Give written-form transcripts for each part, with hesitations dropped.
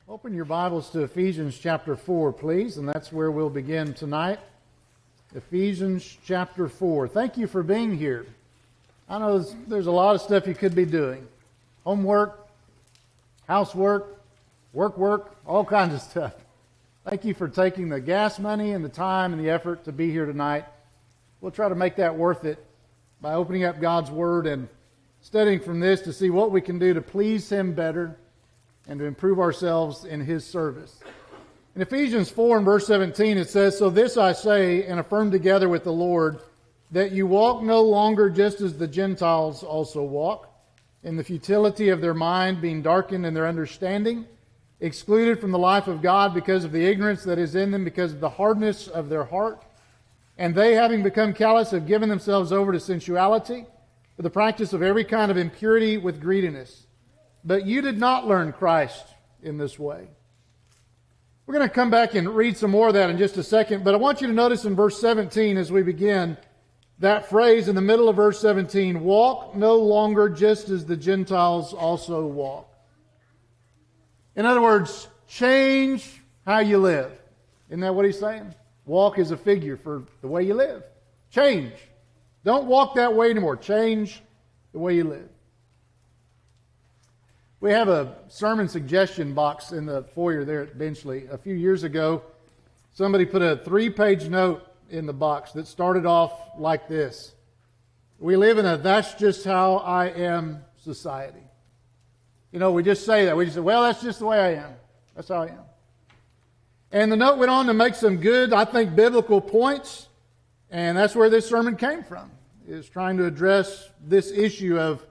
Open your Bibles to Ephesians chapter 4, please, and that's where we'll begin tonight. Ephesians chapter 4. Thank you for being here. I know there's a lot of stuff you could be doing. Homework, housework, work, all kinds of stuff. Thank you for taking the gas money and the time and the effort to be here tonight. We'll try to make that worth it by opening up God's Word and studying from this to see what we can do to please Him better and to improve ourselves in His service. In Ephesians 4 and verse 17 it says, "So this I say and affirm together with the Lord, that you walk no longer just as the Gentiles also walk, in the futility of their mind, being darkened in their understanding, excluded from the life of God because of the ignorance that is in them, because of the hardness of their heart. And they, having become callous, have given themselves over to sensuality, for the practice of every kind of impurity with greediness. But you did not learn Christ in this way." We're going to come back and read some more of that in just a second, but I want you to notice in verse 17 as we begin, that phrase in the middle of verse 17, "Walk no longer just as the Gentiles also walk." In other words, change how you live. Isn't that what he's saying? Walk is a figure for the way you live. Change. Don't walk that way anymore. Change the way you live. We have a sermon suggestion box in the foyer there at Benchley. A few years ago, somebody put a 3-page note in the box that started off like this: "We live in a that's just how I am society." You know, we just say that. We just say, well, that's just the way I am. That's how I am. And the note went on to make some good, I think, biblical points. And that's where this sermon came from, is trying to address this issue of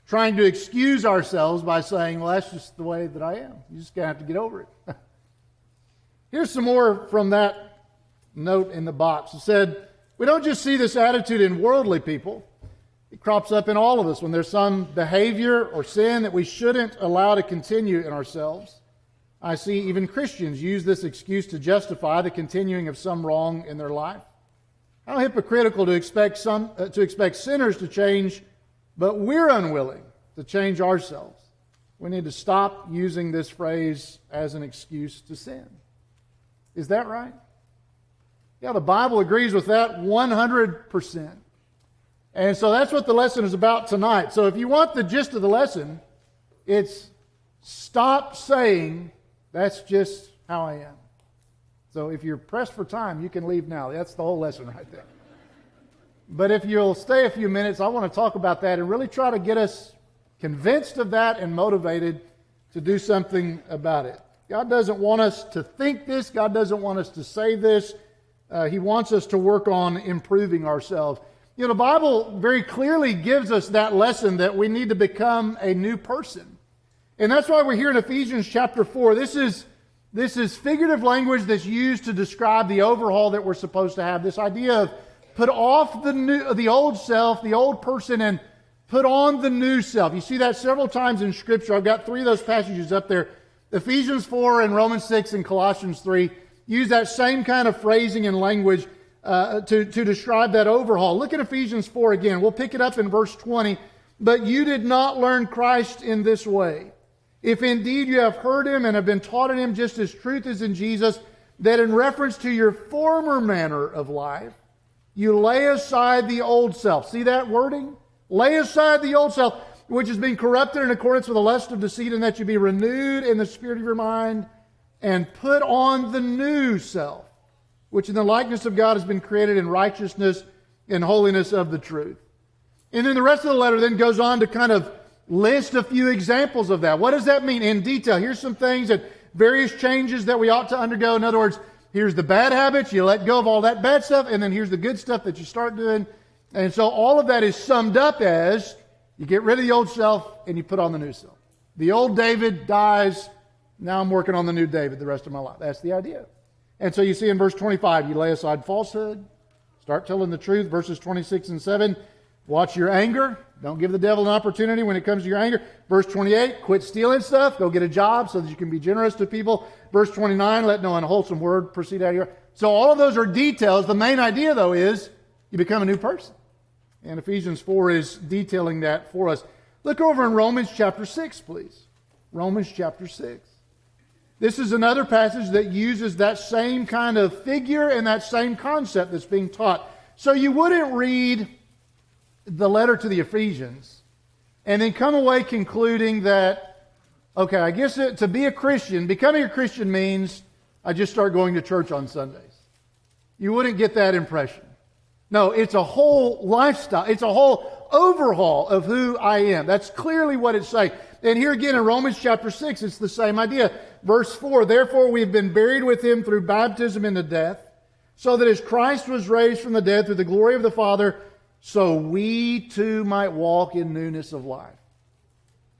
trying to excuse ourselves by saying, well, that's just the way that I am. You just have to get over it. Here's some more from that note in the box. It said, "We don't just see this attitude in worldly people. It crops up in all of us when there's some behavior or sin that we shouldn't allow to continue in ourselves. I see even Christians use this excuse to justify the continuing of some wrong in their life. How hypocritical to expect sinners to change, but we're unwilling to change ourselves. We need to stop using this phrase as an excuse to sin." Is that right? Yeah, the Bible agrees with that 100%. And so that's what the lesson is about tonight. So if you want the gist of the lesson, it's stop saying, "That's just how I am." So if you're pressed for time, you can leave now. That's the whole lesson right there. But if you'll stay a few minutes, I want to talk about that and really try to get us convinced of that and motivated to do something about it. God doesn't want us to think this. God doesn't want us to say this. He wants us to work on improving ourselves. You know, the Bible very clearly gives us that lesson that we need to become a new person. And that's why we're here in Ephesians chapter 4. This is figurative language that's used to describe the overhaul that we're supposed to have. This idea of put off the old self, the old person, and put on the new self. You see that several times in Scripture. I've got 3 of those passages up there. Ephesians 4 and Romans 6 and Colossians 3 use that same kind of phrasing and language to describe that overhaul. Look at Ephesians 4 again. We'll pick it up in verse 20. "But you did not learn Christ in this way. If indeed you have heard Him and have been taught in Him just as truth is in Jesus, that in reference to your former manner of life, you lay aside the old self." See that wording? Lay aside the old self, which is being corrupted in accordance with the lust of deceit, and that you be renewed in the spirit of your mind, and put on the new self, which in the likeness of God has been created in righteousness and holiness of the truth. And then the rest of the letter then goes on to kind of list a few examples of that. What does that mean in detail? Here's some things that various changes that we ought to undergo. In other words, here's the bad habits, you let go of all that bad stuff, and then here's the good stuff that you start doing. And so all of that is summed up as you get rid of the old self and you put on the new self. The old David dies, now I'm working on the new David the rest of my life. That's the idea. And so you see in verse 25, you lay aside falsehood, start telling the truth. Verses 26 and 7, watch your anger. Don't give the devil an opportunity when it comes to your anger. Verse 28, quit stealing stuff. Go get a job so that you can be generous to people. Verse 29, let no unwholesome word proceed out of your... So all of those are details. The main idea, though, is you become a new person. And Ephesians 4 is detailing that for us. Look over in Romans chapter 6, please. Romans chapter 6. This is another passage that uses that same kind of figure and that same concept that's being taught. So you wouldn't read the letter to the Ephesians and then come away concluding that, okay, I guess to be a Christian, becoming a Christian means I just start going to church on Sundays. You wouldn't get that impression. No, it's a whole lifestyle. It's a whole overhaul of who I am. That's clearly what it's saying. And here again in Romans chapter 6, it's the same idea. Verse 4, therefore we have been buried with him through baptism into death, so that as Christ was raised from the dead through the glory of the Father, so we too might walk in newness of life.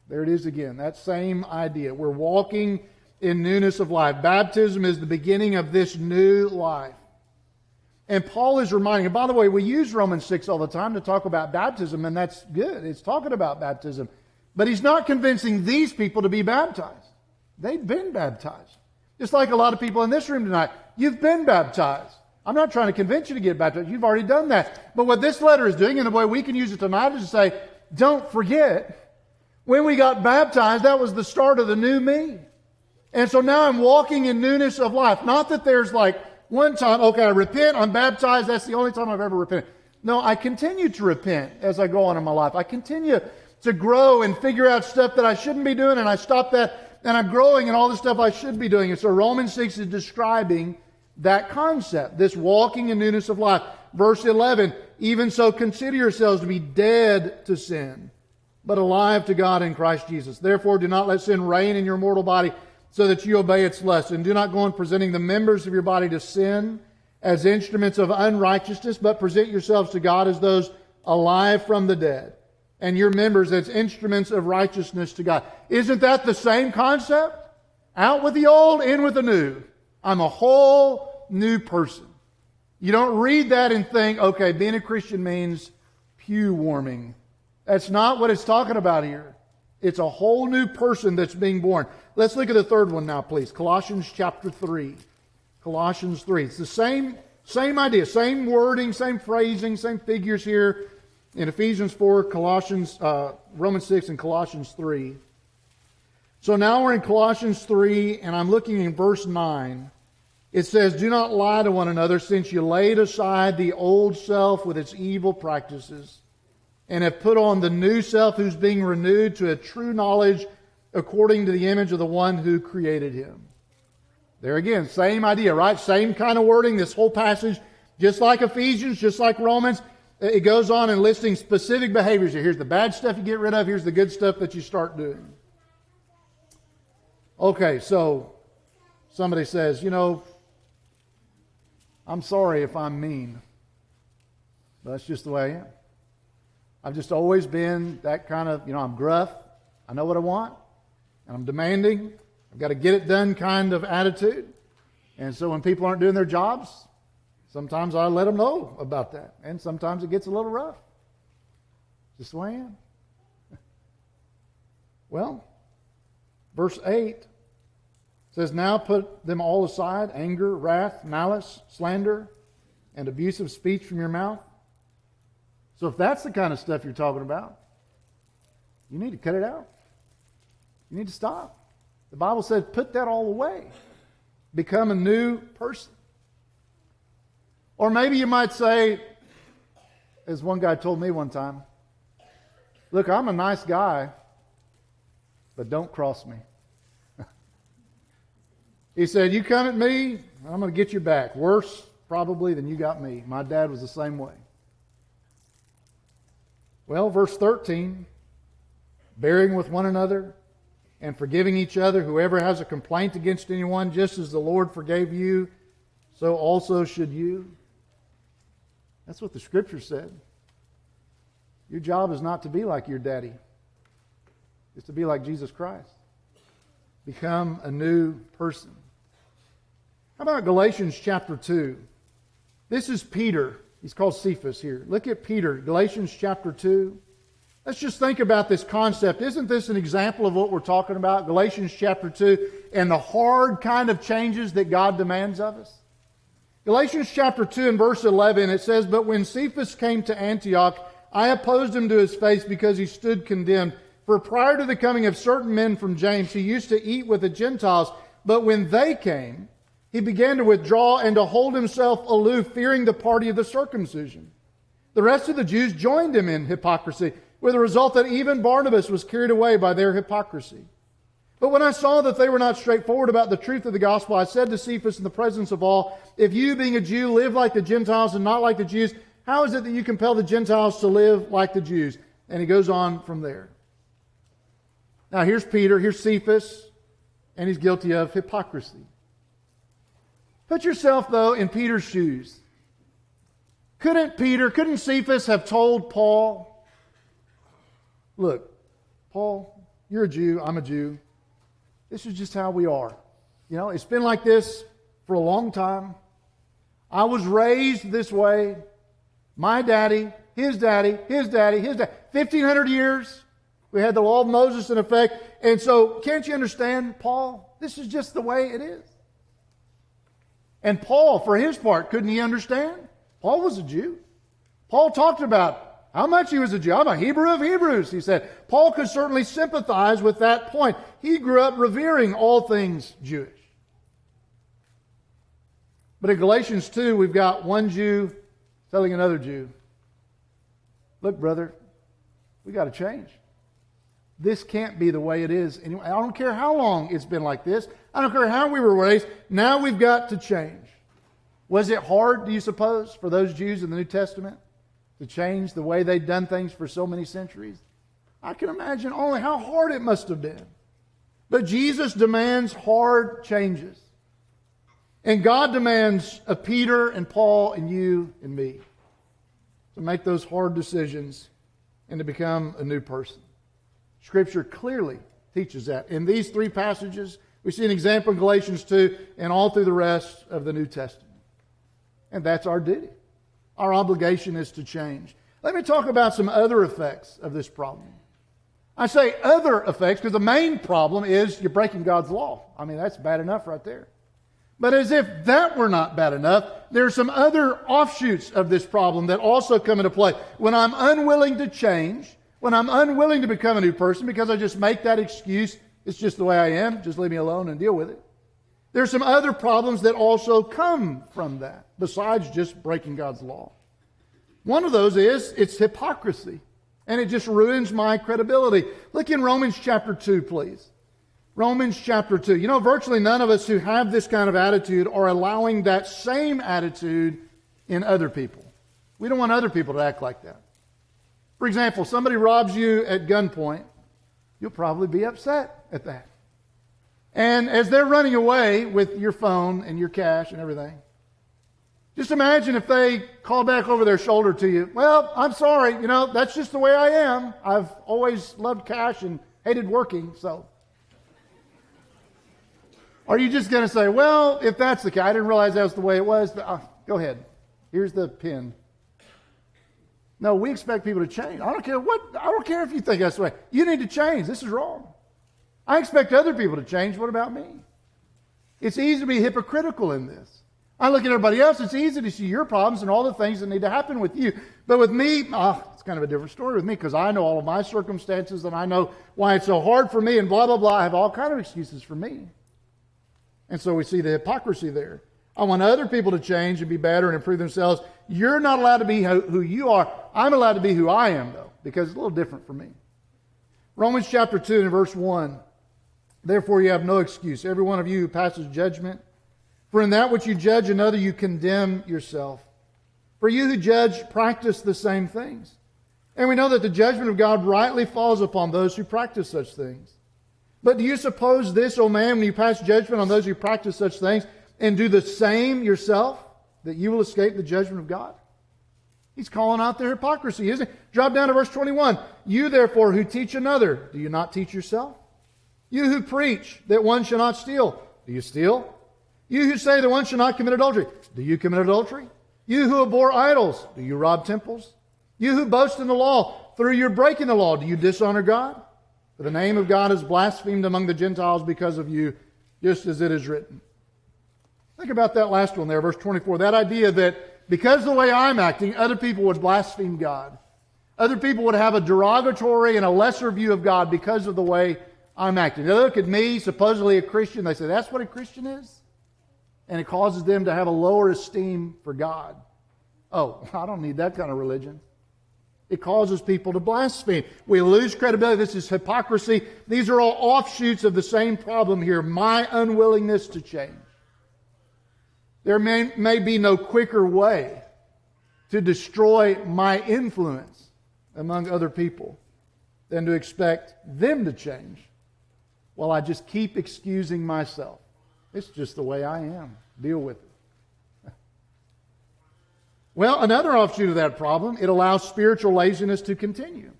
There it is again, that same idea. We're walking in newness of life. Baptism is the beginning of this new life. And Paul is reminding, and by the way, we use Romans 6 all the time to talk about baptism, and that's good. It's talking about baptism. But he's not convincing these people to be baptized. They've been baptized. Just like a lot of people in this room tonight. You've been baptized. I'm not trying to convince you to get baptized. You've already done that. But what this letter is doing, and the way we can use it tonight, is to say, don't forget, when we got baptized, that was the start of the new me. And so now I'm walking in newness of life. Not that there's like one time, okay, I repent, I'm baptized, that's the only time I've ever repented. No, I continue to repent as I go on in my life. I continue to grow and figure out stuff that I shouldn't be doing, and I stop that, and I'm growing in all the stuff I should be doing. And so Romans 6 is describing that concept, this walking in newness of life. Verse 11, even so consider yourselves to be dead to sin, but alive to God in Christ Jesus. Therefore do not let sin reign in your mortal body, so that you obey its lusts. And do not go on presenting the members of your body to sin as instruments of unrighteousness, but present yourselves to God as those alive from the dead, and your members as instruments of righteousness to God. Isn't that the same concept? Out with the old, in with the new. I'm a whole new person. You don't read that and think, okay, being a Christian means pew warming. That's not what it's talking about here. It's a whole new person that's being born. Let's look at the third one now, please. Colossians chapter 3. Colossians 3. It's the same idea, same wording, same phrasing, same figures here in Ephesians 4, Romans 6, and Colossians 3. So now we're in Colossians 3, and I'm looking in verse 9. It says, do not lie to one another, since you laid aside the old self with its evil practices, and have put on the new self, who's being renewed to a true knowledge according to the image of the one who created him. There again, same idea, right? Same kind of wording, this whole passage, just like Ephesians, just like Romans. It goes on in listing specific behaviors. Here's the bad stuff you get rid of. Here's the good stuff that you start doing. Okay, so somebody says, I'm sorry if I'm mean. But that's just the way I am. I've just always been that kind of, I'm gruff. I know what I want. And I'm demanding. I've got to get it done kind of attitude. And so when people aren't doing their jobs, sometimes I let them know about that. And sometimes it gets a little rough. Just the way I am. Well, verse 8 says, now put them all aside, anger, wrath, malice, slander, and abusive speech from your mouth. So if that's the kind of stuff you're talking about, you need to cut it out. You need to stop. The Bible says put that all away. Become a new person. Or maybe you might say, as one guy told me one time, look, I'm a nice guy, but don't cross me. He said, you come at me, I'm going to get you back. Worse, probably, than you got me. My dad was the same way. Well, verse 13, bearing with one another and forgiving each other, whoever has a complaint against anyone, just as the Lord forgave you, so also should you. That's what the Scripture said. Your job is not to be like your daddy. It's to be like Jesus Christ. Become a new person. How about Galatians chapter 2? This is Peter. He's called Cephas here. Look at Peter, Galatians chapter 2. Let's just think about this concept. Isn't this an example of what we're talking about? Galatians chapter 2 and the hard kind of changes that God demands of us. Galatians chapter 2 and verse 11, it says, but when Cephas came to Antioch, I opposed him to his face because he stood condemned. For prior to the coming of certain men from James, he used to eat with the Gentiles. But when they came, he began to withdraw and to hold himself aloof, fearing the party of the circumcision. The rest of the Jews joined him in hypocrisy, with the result that even Barnabas was carried away by their hypocrisy. But when I saw that they were not straightforward about the truth of the gospel, I said to Cephas in the presence of all, if you, being a Jew, live like the Gentiles and not like the Jews, how is it that you compel the Gentiles to live like the Jews? And he goes on from there. Now here's Peter, here's Cephas, and he's guilty of hypocrisy. Put yourself, though, in Peter's shoes. Couldn't Cephas have told Paul, look, Paul, you're a Jew, I'm a Jew. This is just how we are. You know, it's been like this for a long time. I was raised this way. My daddy, his daddy, his daddy, his daddy. 1,500 years. We had the law of Moses in effect. And so, can't you understand, Paul? This is just the way it is. And Paul, for his part, couldn't he understand? Paul was a Jew. Paul talked about how much he was a Jew. I'm a Hebrew of Hebrews, he said. Paul could certainly sympathize with that point. He grew up revering all things Jewish. But in Galatians 2, we've got one Jew telling another Jew, look, brother, we got to change. This can't be the way it is anyway. I don't care how long it's been like this. I don't care how we were raised. Now we've got to change. Was it hard, do you suppose, for those Jews in the New Testament to change the way they'd done things for so many centuries? I can imagine only how hard it must have been. But Jesus demands hard changes. And God demands of Peter and Paul and you and me to make those hard decisions and to become a new person. Scripture clearly teaches that. In these three passages, we see an example in Galatians 2 and all through the rest of the New Testament. And that's our duty. Our obligation is to change. Let me talk about some other effects of this problem. I say other effects because the main problem is you're breaking God's law. I mean, that's bad enough right there. But as if that were not bad enough, there are some other offshoots of this problem that also come into play. When I'm unwilling to change, when I'm unwilling to become a new person because I just make that excuse, it's just the way I am, just leave me alone and deal with it. There's some other problems that also come from that, besides just breaking God's law. One of those is it's hypocrisy, and it just ruins my credibility. Look in Romans chapter 2, please. Romans chapter 2. You know, virtually none of us who have this kind of attitude are allowing that same attitude in other people. We don't want other people to act like that. For example, somebody robs you at gunpoint, you'll probably be upset at that. And as they're running away with your phone and your cash and everything, just imagine if they call back over their shoulder to you, well, I'm sorry, you know, that's just the way I am. I've always loved cash and hated working, so. Are you just going to say, well, if that's the case, I didn't realize that was the way it was, but go ahead. Here's the pin. No, we expect people to change. I don't care if you think that's the way. You need to change. This is wrong. I expect other people to change. What about me? It's easy to be hypocritical in this. I look at everybody else. It's easy to see your problems and all the things that need to happen with you. But with me, it's kind of a different story with me because I know all of my circumstances and I know why it's so hard for me and blah, blah, blah. I have all kinds of excuses for me. And so we see the hypocrisy there. I want other people to change and be better and improve themselves. You're not allowed to be who you are. I'm allowed to be who I am, though, because it's a little different for me. Romans chapter 2 and verse 1. Therefore you have no excuse, every one of you who passes judgment. For in that which you judge another, you condemn yourself. For you who judge practice the same things. And we know that the judgment of God rightly falls upon those who practice such things. But do you suppose this, O man, when you pass judgment on those who practice such things, and do the same yourself, that you will escape the judgment of God? He's calling out their hypocrisy, isn't he? Drop down to verse 21. You therefore who teach another, do you not teach yourself? You who preach that one shall not steal, do you steal? You who say that one shall not commit adultery, do you commit adultery? You who abhor idols, do you rob temples? You who boast in the law, through your breaking the law, do you dishonor God? For the name of God is blasphemed among the Gentiles because of you, just as it is written. Think about that last one there, verse 24. That idea that because of the way I'm acting, other people would blaspheme God. Other people would have a derogatory and a lesser view of God because of the way I'm acting. They look at me, supposedly a Christian, they say, that's what a Christian is? And it causes them to have a lower esteem for God. Oh, I don't need that kind of religion. It causes people to blaspheme. We lose credibility. This is hypocrisy. These are all offshoots of the same problem here, my unwillingness to change. There may be no quicker way to destroy my influence among other people than to expect them to change while I just keep excusing myself. It's just the way I am. Deal with it. Well, another offshoot of that problem, it allows spiritual laziness to continue.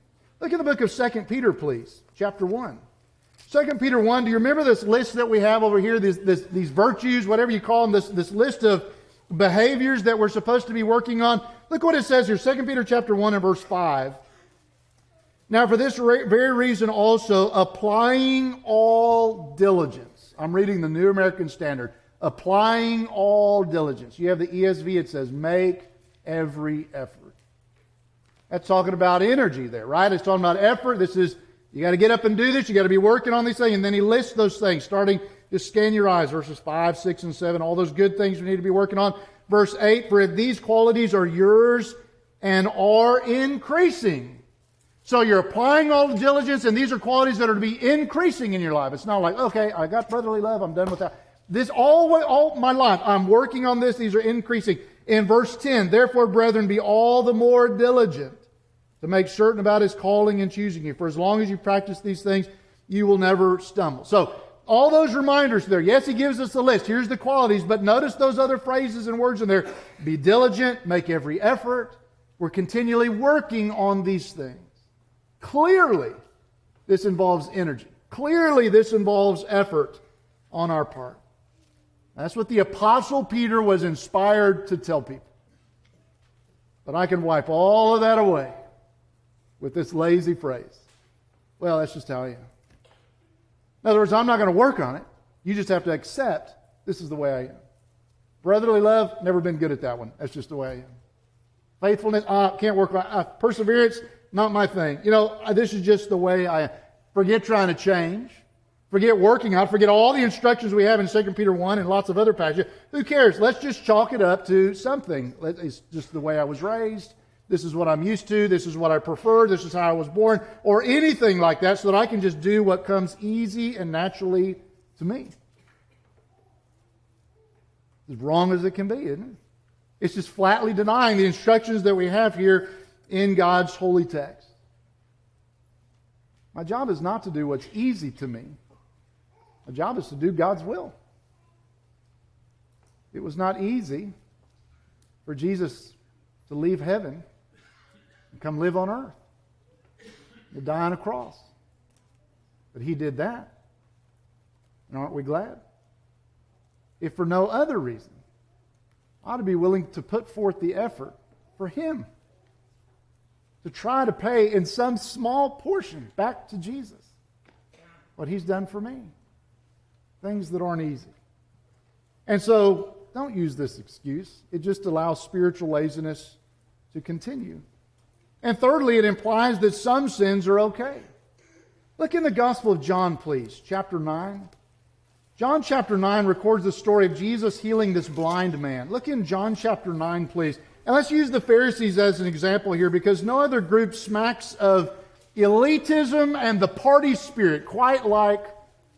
Look at the book of 2 Peter, please, chapter 1. 2 Peter 1, do you remember this list that we have over here, these virtues, whatever you call them, this list of behaviors that we're supposed to be working on? Look what it says here, 2 Peter chapter 1 and verse 5. Now, for this very reason also, applying all diligence. I'm reading the New American Standard. Applying all diligence. You have the ESV, it says, make every effort. That's talking about energy there, right? It's talking about effort. This is, you got to get up and do this. You got to be working on these things. And then he lists those things, starting, just scan your eyes, verses 5, 6, and 7, all those good things we need to be working on. Verse 8, for if these qualities are yours and are increasing. So you're applying all the diligence, and these are qualities that are to be increasing in your life. It's not like, okay, I got brotherly love, I'm done with that. This all my life, I'm working on this, these are increasing. In verse 10, therefore, brethren, be all the more diligent to make certain about His calling and choosing you. For as long as you practice these things, you will never stumble. So, all those reminders there. Yes, he gives us a list. Here's the qualities, but notice those other phrases and words in there. Be diligent, make every effort. We're continually working on these things. Clearly, this involves energy. Clearly, this involves effort on our part. That's what the Apostle Peter was inspired to tell people. But I can wipe all of that away with this lazy phrase. Well, that's just how I am. In other words, I'm not going to work on it. You just have to accept this is the way I am. Brotherly love, never been good at that one. That's just the way I am. Faithfulness, can't work on it. Perseverance, not my thing. This is just the way I am. Forget trying to change. Forget working out. Forget all the instructions we have in 2 Peter 1 and lots of other passages. Who cares? Let's just chalk it up to something. It's just the way I was raised. This is what I'm used to. This is what I prefer. This is how I was born. Or anything like that so that I can just do what comes easy and naturally to me. As wrong as it can be, isn't it? It's just flatly denying the instructions that we have here in God's holy text. My job is not to do what's easy to me. My job is to do God's will. It was not easy for Jesus to leave heaven and come live on earth, to die on a cross. But He did that. And aren't we glad? If for no other reason, I ought to be willing to put forth the effort for Him to try to pay in some small portion back to Jesus what He's done for me. Things that aren't easy. And so, don't use this excuse. It just allows spiritual laziness to continue. And thirdly, it implies that some sins are okay. Look in the Gospel of John, please, chapter 9. John chapter 9 records the story of Jesus healing this blind man. Look in John chapter 9, please. And let's use the Pharisees as an example here, because no other group smacks of elitism and the party spirit quite like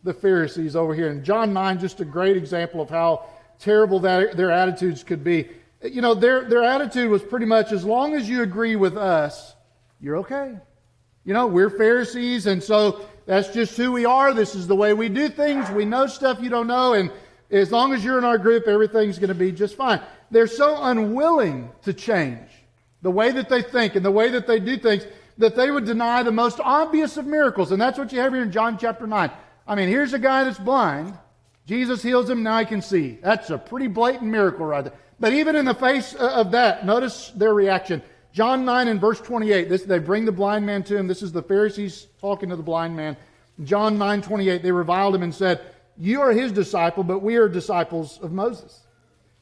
the Pharisees over here. In John 9, just a great example of how terrible their attitudes could be. Their attitude was pretty much, as long as you agree with us, you're okay. We're Pharisees, and so that's just who we are. This is the way we do things. We know stuff you don't know, and as long as you're in our group, everything's going to be just fine. They're so unwilling to change the way that they think and the way that they do things that they would deny the most obvious of miracles. And that's what you have here in John chapter 9. Here's a guy that's blind. Jesus heals him, now he can see. That's a pretty blatant miracle right there. But even in the face of that, notice their reaction. John 9 and verse 28, they bring the blind man to him. This is the Pharisees talking to the blind man. John 9:28, they reviled him and said, you are his disciple, but we are disciples of Moses.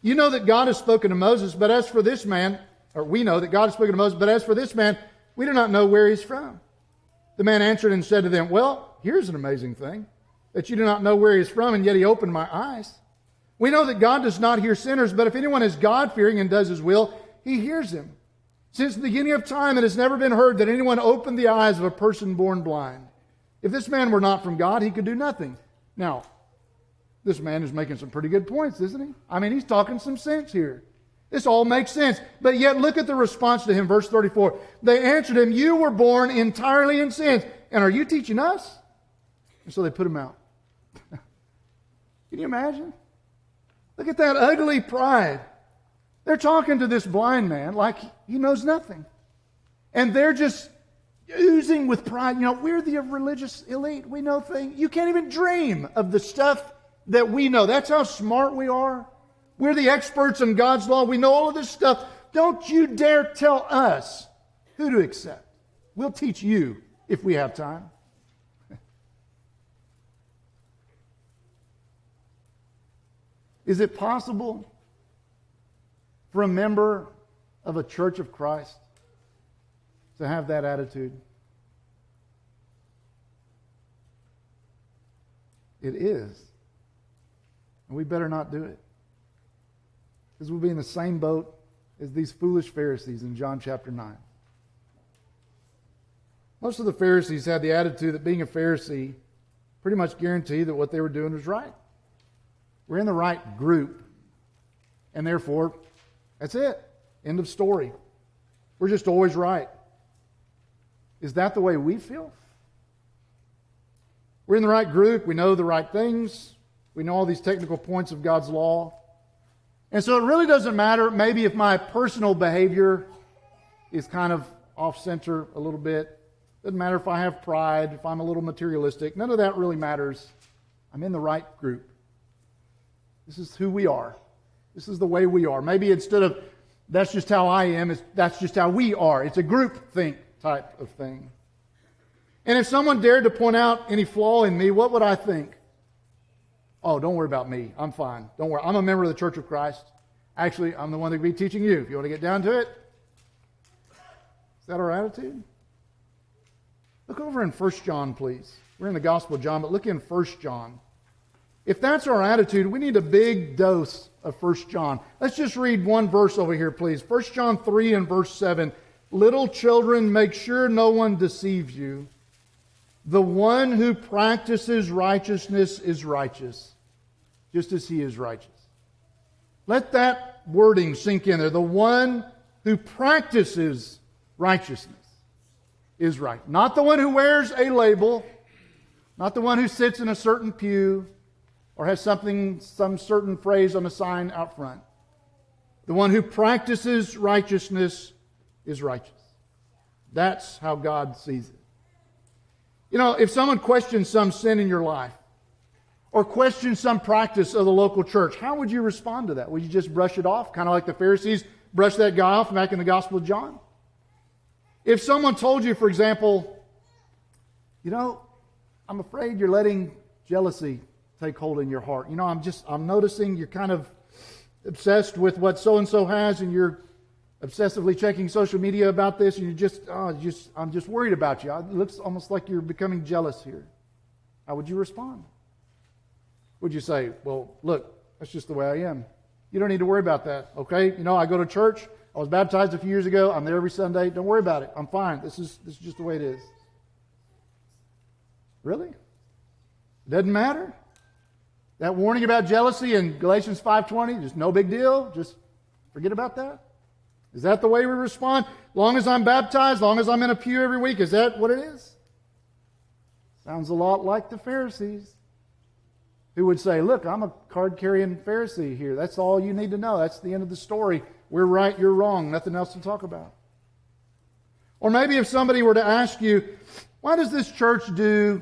You know that God has spoken to Moses, but as for this man, or we know that God has spoken to Moses, but as for this man, we do not know where he's from. The man answered and said to them, well, here's an amazing thing, that you do not know where he is from, and yet he opened my eyes. We know that God does not hear sinners, but if anyone is God-fearing and does his will, he hears him. Since the beginning of time, it has never been heard that anyone opened the eyes of a person born blind. If this man were not from God, he could do nothing. Now, this man is making some pretty good points, isn't he? I mean, he's talking some sense here. This all makes sense. But yet, look at the response to him, verse 34. They answered him, you were born entirely in sin, and are you teaching us? And so they put him out. Can you imagine? Look at that ugly pride. They're talking to this blind man like he knows nothing. And they're just oozing with pride. You know, we're the religious elite. We know things. You can't even dream of the stuff that we know. That's how smart we are. We're the experts in God's law. We know all of this stuff. Don't you dare tell us who to accept. We'll teach you if we have time. Is it possible for a member of a church of Christ to have that attitude? It is. And we better not do it. Because we'll be in the same boat as these foolish Pharisees in John chapter 9. Most of the Pharisees had the attitude that being a Pharisee pretty much guaranteed that what they were doing was right. We're in the right group, and therefore, that's it. End of story. We're just always right. Is that the way we feel? We're in the right group. We know the right things. We know all these technical points of God's law. And so it really doesn't matter maybe if my personal behavior is kind of off-center a little bit. Doesn't matter if I have pride, if I'm a little materialistic. None of that really matters. I'm in the right group. This is who we are. This is the way we are. Maybe instead of that's just how I am, that's just how we are. It's a group think type of thing. And if someone dared to point out any flaw in me, what would I think? Oh, don't worry about me. I'm fine. Don't worry. I'm a member of the Church of Christ. Actually, I'm the one that will be teaching you. If you want to get down to it. Is that our attitude? Look over in 1 John, please. We're in the Gospel of John, but look in 1 John. If that's our attitude, we need a big dose of 1 John. Let's just read one verse over here, please. 1 John 3 and verse 7. Little children, make sure no one deceives you. The one who practices righteousness is righteous, just as he is righteous. Let that wording sink in there. The one who practices righteousness is right. Not the one who wears a label, not the one who sits in a certain pew or has some certain phrase on a sign out front. The one who practices righteousness is righteous. That's how God sees it. You know, if someone questions some sin in your life or questions some practice of the local church, how would you respond to that? Would you just brush it off, kind of like the Pharisees brushed that guy off back in the Gospel of John? If someone told you, for example, you know, I'm afraid you're letting jealousy take hold in your heart. You know, I'm noticing you're kind of obsessed with what so-and-so has, and you're obsessively checking social media about this, and I'm just worried about you. It looks almost like you're becoming jealous here. How would you respond? Would you say, well, look, that's just the way I am. You don't need to worry about that, okay? You know, I go to church. I was baptized a few years ago. I'm there every Sunday. Don't worry about it. I'm fine. This is just the way it is. Really? It doesn't matter? That warning about jealousy in Galatians 5:20, just no big deal. Just forget about that. Is that the way we respond? Long as I'm baptized, long as I'm in a pew every week, is that what it is? Sounds a lot like the Pharisees, who would say, look, I'm a card-carrying Pharisee here. That's all you need to know. That's the end of the story. We're right, you're wrong. Nothing else to talk about. Or maybe if somebody were to ask you, why does this church do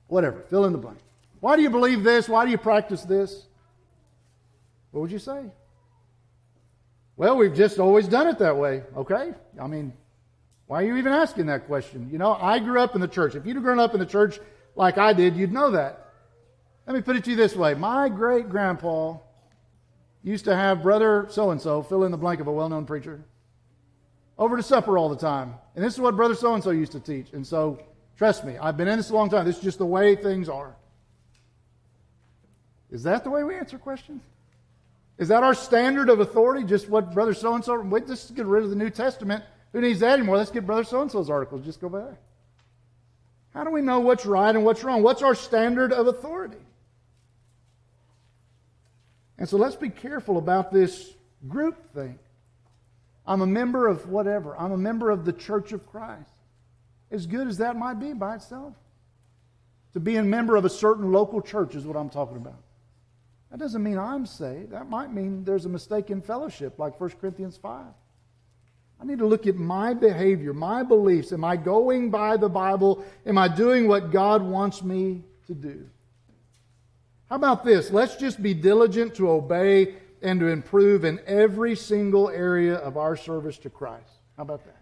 whatever? Fill in the blank. Why do you believe this? Why do you practice this? What would you say? Well, we've just always done it that way. Okay? I mean, why are you even asking that question? You know, I grew up in the church. If you'd have grown up in the church like I did, you'd know that. Let me put it to you this way. My great-grandpa used to have brother so-and-so, fill in the blank of a well-known preacher, over to supper all the time. And this is what brother so-and-so used to teach. And so Trust me, I've been in this a long time. This is just the way things are. Is that the way we answer questions? Is that our standard of authority? Just what Brother so-and-so, wait, just get rid of the New Testament. Who needs that anymore? Let's get Brother so-and-so's articles. Just go back. How do we know what's right and what's wrong? What's our standard of authority? And so let's be careful about this group thing. I'm a member of whatever. I'm a member of the Church of Christ. As good as that might be by itself. To be a member of a certain local church is what I'm talking about. That doesn't mean I'm saved. That might mean there's a mistake in fellowship, like 1 Corinthians 5. I need to look at my behavior, my beliefs. Am I going by the Bible? Am I doing what God wants me to do? How about this? Let's just be diligent to obey and to improve in every single area of our service to Christ. How about that?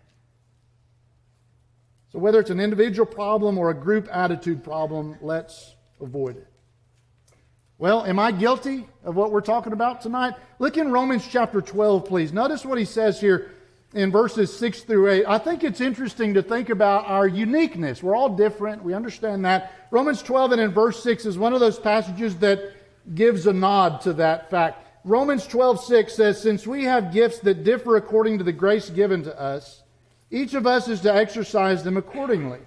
So whether it's an individual problem or a group attitude problem, let's avoid it. Well, am I guilty of what we're talking about tonight? Look in Romans chapter 12, please. Notice what he says here in verses 6 through 8. I think it's interesting to think about our uniqueness. We're all different. We understand that. Romans 12 and in verse 6 is one of those passages that gives a nod to that fact. Romans 12:6 says, "Since we have gifts that differ according to the grace given to us, each of us is to exercise them accordingly.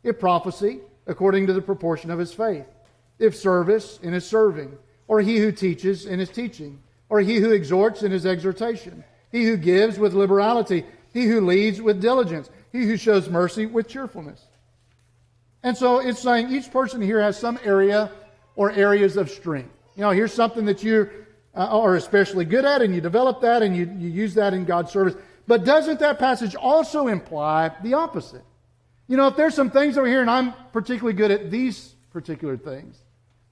If prophecy, according to the proportion of his faith. If service, in his serving. Or he who teaches, in his teaching. Or he who exhorts, in his exhortation. He who gives with liberality. He who leads with diligence. He who shows mercy with cheerfulness." And so it's saying each person here has some area or areas of strength. You know, here's something that you are especially good at, and you develop that, and you use that in God's service. But doesn't that passage also imply the opposite? You know, if there's some things over here and I'm particularly good at these particular things,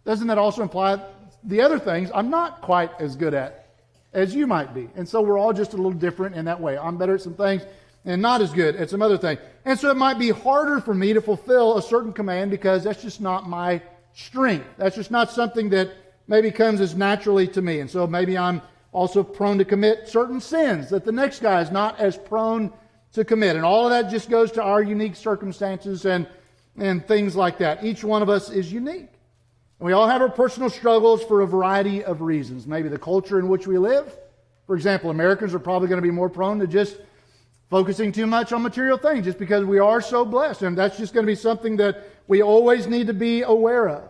doesn't that also imply the other things I'm not quite as good at as you might be? And so we're all just a little different in that way. I'm better at some things and not as good at some other things. And so it might be harder for me to fulfill a certain command because that's just not my strength. That's just not something that maybe comes as naturally to me. And so maybe I'm also prone to commit certain sins that the next guy is not as prone to commit. And all of that just goes to our unique circumstances and things like that. Each one of us is unique. And we all have our personal struggles for a variety of reasons. Maybe the culture in which we live. For example, Americans are probably going to be more prone to just focusing too much on material things just because we are so blessed. And that's just going to be something that we always need to be aware of.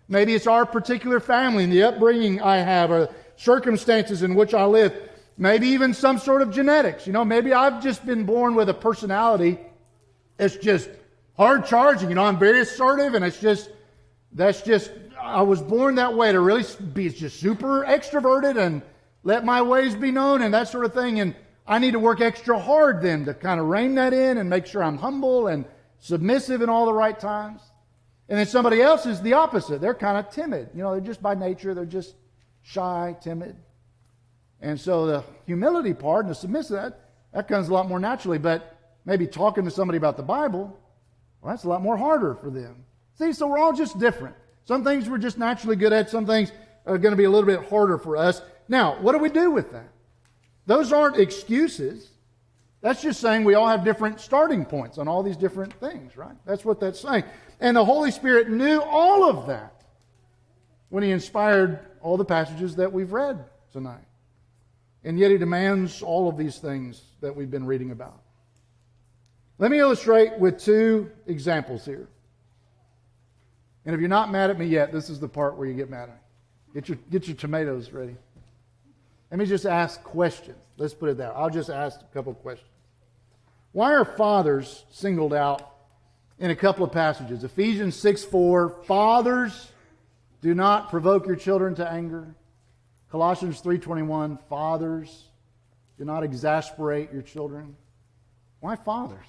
Maybe it's our particular family and the upbringing I have or circumstances in which I live. Maybe even some sort of genetics. You know, maybe I've just been born with a personality that's just hard charging. You know, I'm very assertive, and I was born that way to really be just super extroverted and let my ways be known and that sort of thing. And I need to work extra hard then to kind of rein that in and make sure I'm humble and submissive in all the right times. And then somebody else is the opposite. They're kind of timid. You know, they're just by nature, they're just shy, timid. And so the humility part and the submissive, that comes a lot more naturally. But maybe talking to somebody about the Bible, well, that's a lot more harder for them. See, so we're all just different. Some things we're just naturally good at. Some things are going to be a little bit harder for us. Now, what do we do with that? Those aren't excuses. That's just saying we all have different starting points on all these different things, right? That's what that's saying. And the Holy Spirit knew all of that when He inspired all the passages that we've read tonight. And yet He demands all of these things that we've been reading about. Let me illustrate with two examples here. And if you're not mad at me yet, this is the part where you get mad at me. Get your tomatoes ready. Let me just ask questions. Let's put it there. I'll just ask a couple of questions. Why are fathers singled out in a couple of passages? Ephesians 6:4, fathers, do not provoke your children to anger. Colossians 3:21, fathers, do not exasperate your children. Why fathers?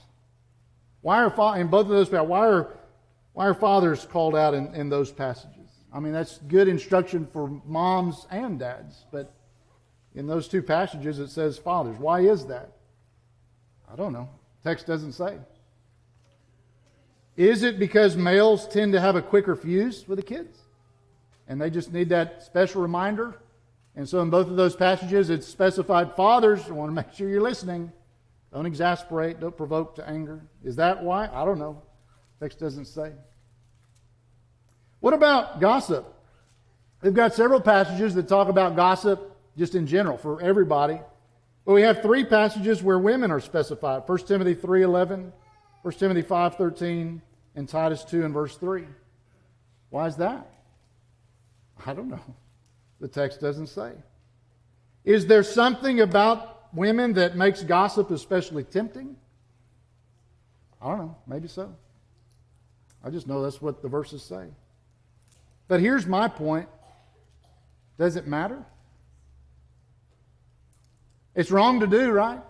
In both of those passages, why are fathers called out in those passages? I mean, that's good instruction for moms and dads, but in those two passages it says fathers. Why is that? I don't know. Text doesn't say. Is it because males tend to have a quicker fuse with the kids? And they just need that special reminder? And so in both of those passages it's specified fathers. I want to make sure you're listening. Don't exasperate. Don't provoke to anger. Is that why? I don't know. Text doesn't say. What about gossip? We've got several passages that talk about gossip just in general for everybody. But we have 3 passages where women are specified. 1 Timothy 3:11, 1 Timothy 5:13, and Titus 2 and verse 3. Why is that? I don't know. The text doesn't say. Is there something about women that makes gossip especially tempting? I don't know. Maybe so. I just know that's what the verses say. But here's my point. Does it matter? It's wrong to do, right?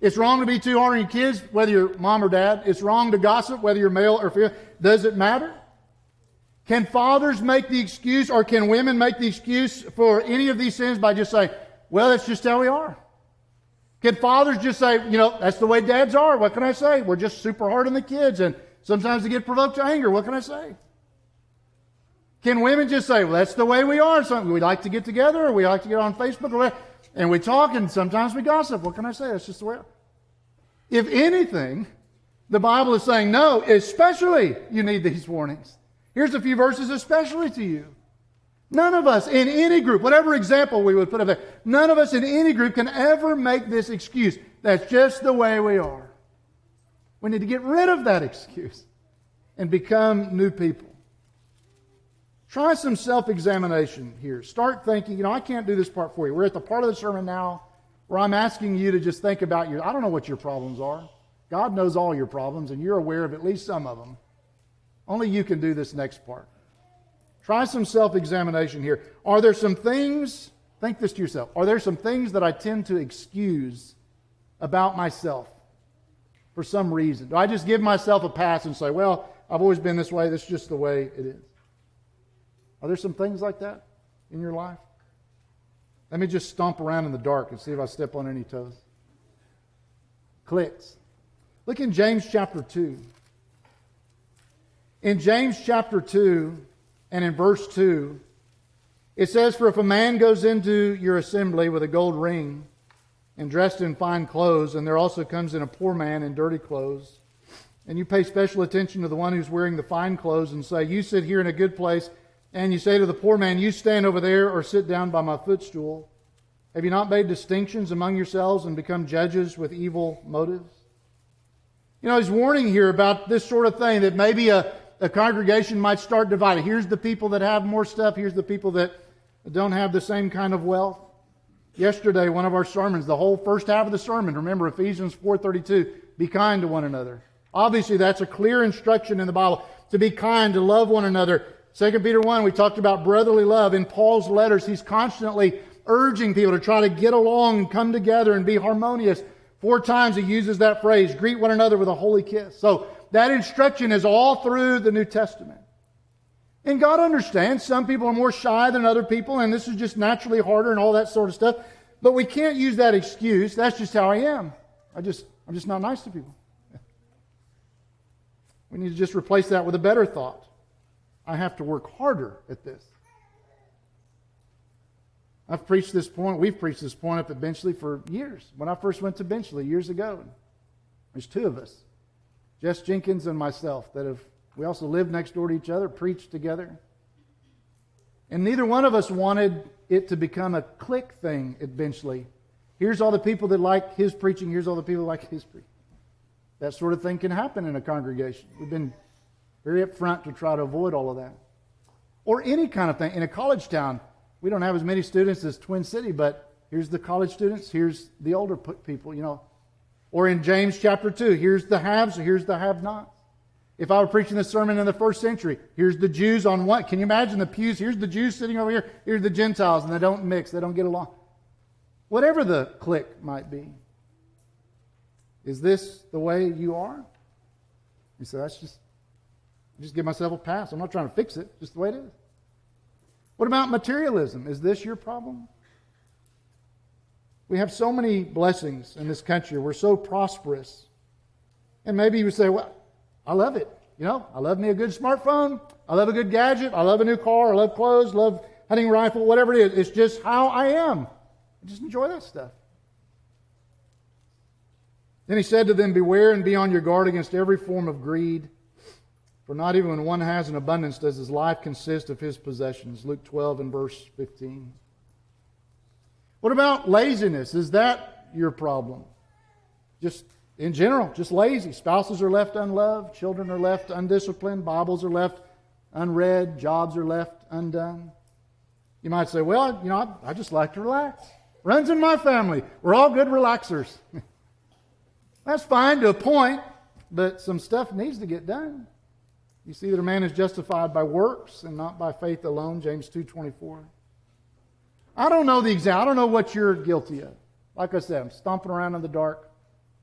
It's wrong to be too hard on your kids, whether you're mom or dad. It's wrong to gossip, whether you're male or female. Does it matter? Can fathers make the excuse, or can women make the excuse for any of these sins by just saying, well, that's just how we are? Can fathers just say, that's the way dads are. What can I say? We're just super hard on the kids, and sometimes they get provoked to anger. What can I say? Can women just say, well, that's the way we are? Something we like to get together, or we like to get on Facebook, or whatever, and we talk, and sometimes we gossip. What can I say? That's just the way. If anything, the Bible is saying, no, especially you need these warnings. Here's a few verses especially to you. None of us in any group, whatever example we would put up there, none of us in any group can ever make this excuse. That's just the way we are. We need to get rid of that excuse and become new people. Try some self-examination here. Start thinking, I can't do this part for you. We're at the part of the sermon now where I'm asking you to just think about I don't know what your problems are. God knows all your problems, and you're aware of at least some of them. Only you can do this next part. Try some self-examination here. Are there some things, think this to yourself, are there some things that I tend to excuse about myself for some reason? Do I just give myself a pass and say, well, I've always been this way, this is just the way it is? Are there some things like that in your life? Let me just stomp around in the dark and see if I step on any toes. Clicks. Look in James chapter 2. In James chapter 2 and in verse 2, it says, for if a man goes into your assembly with a gold ring and dressed in fine clothes, and there also comes in a poor man in dirty clothes, and you pay special attention to the one who's wearing the fine clothes and say, you sit here in a good place, and you say to the poor man, you stand over there or sit down by my footstool. Have you not made distinctions among yourselves and become judges with evil motives? He's warning here about this sort of thing, that maybe a congregation might start divided. Here's the people that have more stuff. Here's the people that don't have the same kind of wealth. Yesterday, one of our sermons, the whole first half of the sermon, remember Ephesians 4:32, be kind to one another. Obviously, that's a clear instruction in the Bible to be kind, to love one another. 2 Peter 1, we talked about brotherly love. In Paul's letters, he's constantly urging people to try to get along and come together and be harmonious. 4 times he uses that phrase, greet one another with a holy kiss. So that instruction is all through the New Testament. And God understands some people are more shy than other people, and this is just naturally harder and all that sort of stuff. But we can't use that excuse. That's just how I am. I'm just not nice to people. We need to just replace that with a better thought. I have to work harder at this. We've preached this point up at Benchley for years. When I first went to Benchley years ago, there's 2 of us, Jess Jenkins and myself, we also lived next door to each other, preached together. And neither one of us wanted it to become a clique thing at Benchley. Here's all the people that like his preaching, here's all the people that like his preaching. That sort of thing can happen in a congregation. We've been very upfront to try to avoid all of that. Or any kind of thing. In a college town, we don't have as many students as Twin City, but here's the college students, here's the older people, Or in James chapter 2, here's the haves, here's the have-nots. If I were preaching this sermon in the first century, here's the Jews on one. Can you imagine the pews? Here's the Jews sitting over here, here's the Gentiles, and they don't mix, they don't get along. Whatever the clique might be. Is this the way you are? You say, just give myself a pass. I'm not trying to fix it, just the way it is. What about materialism? Is this your problem? We have so many blessings in this country. We're so prosperous. And maybe you would say, well, I love it. I love me a good smartphone. I love a good gadget. I love a new car. I love clothes. Love hunting rifle, whatever it is. It's just how I am. I just enjoy that stuff. Then he said to them, beware and be on your guard against every form of greed. For not even when one has an abundance does his life consist of his possessions. Luke 12 and verse 15. What about laziness? Is that your problem? Just in general, just lazy. Spouses are left unloved. Children are left undisciplined. Bibles are left unread. Jobs are left undone. You might say, well, I just like to relax. Runs in my family. We're all good relaxers. That's fine to a point, but some stuff needs to get done. You see that a man is justified by works and not by faith alone, James 2:24. I don't know I don't know what you're guilty of. Like I said, I'm stomping around in the dark,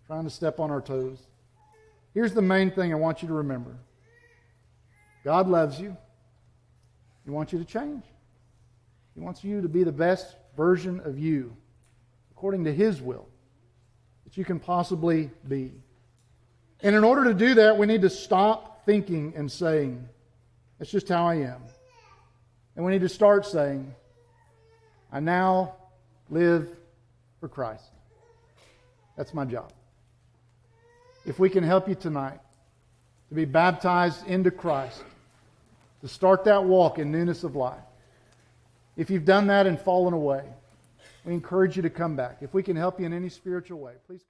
trying to step on our toes. Here's the main thing I want you to remember. God loves you. He wants you to change. He wants you to be the best version of you, according to His will, that you can possibly be. And in order to do that, we need to stop thinking and saying, that's just how I am. And we need to start saying, I now live for Christ. That's my job. If we can help you tonight to be baptized into Christ, to start that walk in newness of life. If you've done that and fallen away, we encourage you to come back. If we can help you in any spiritual way, please come.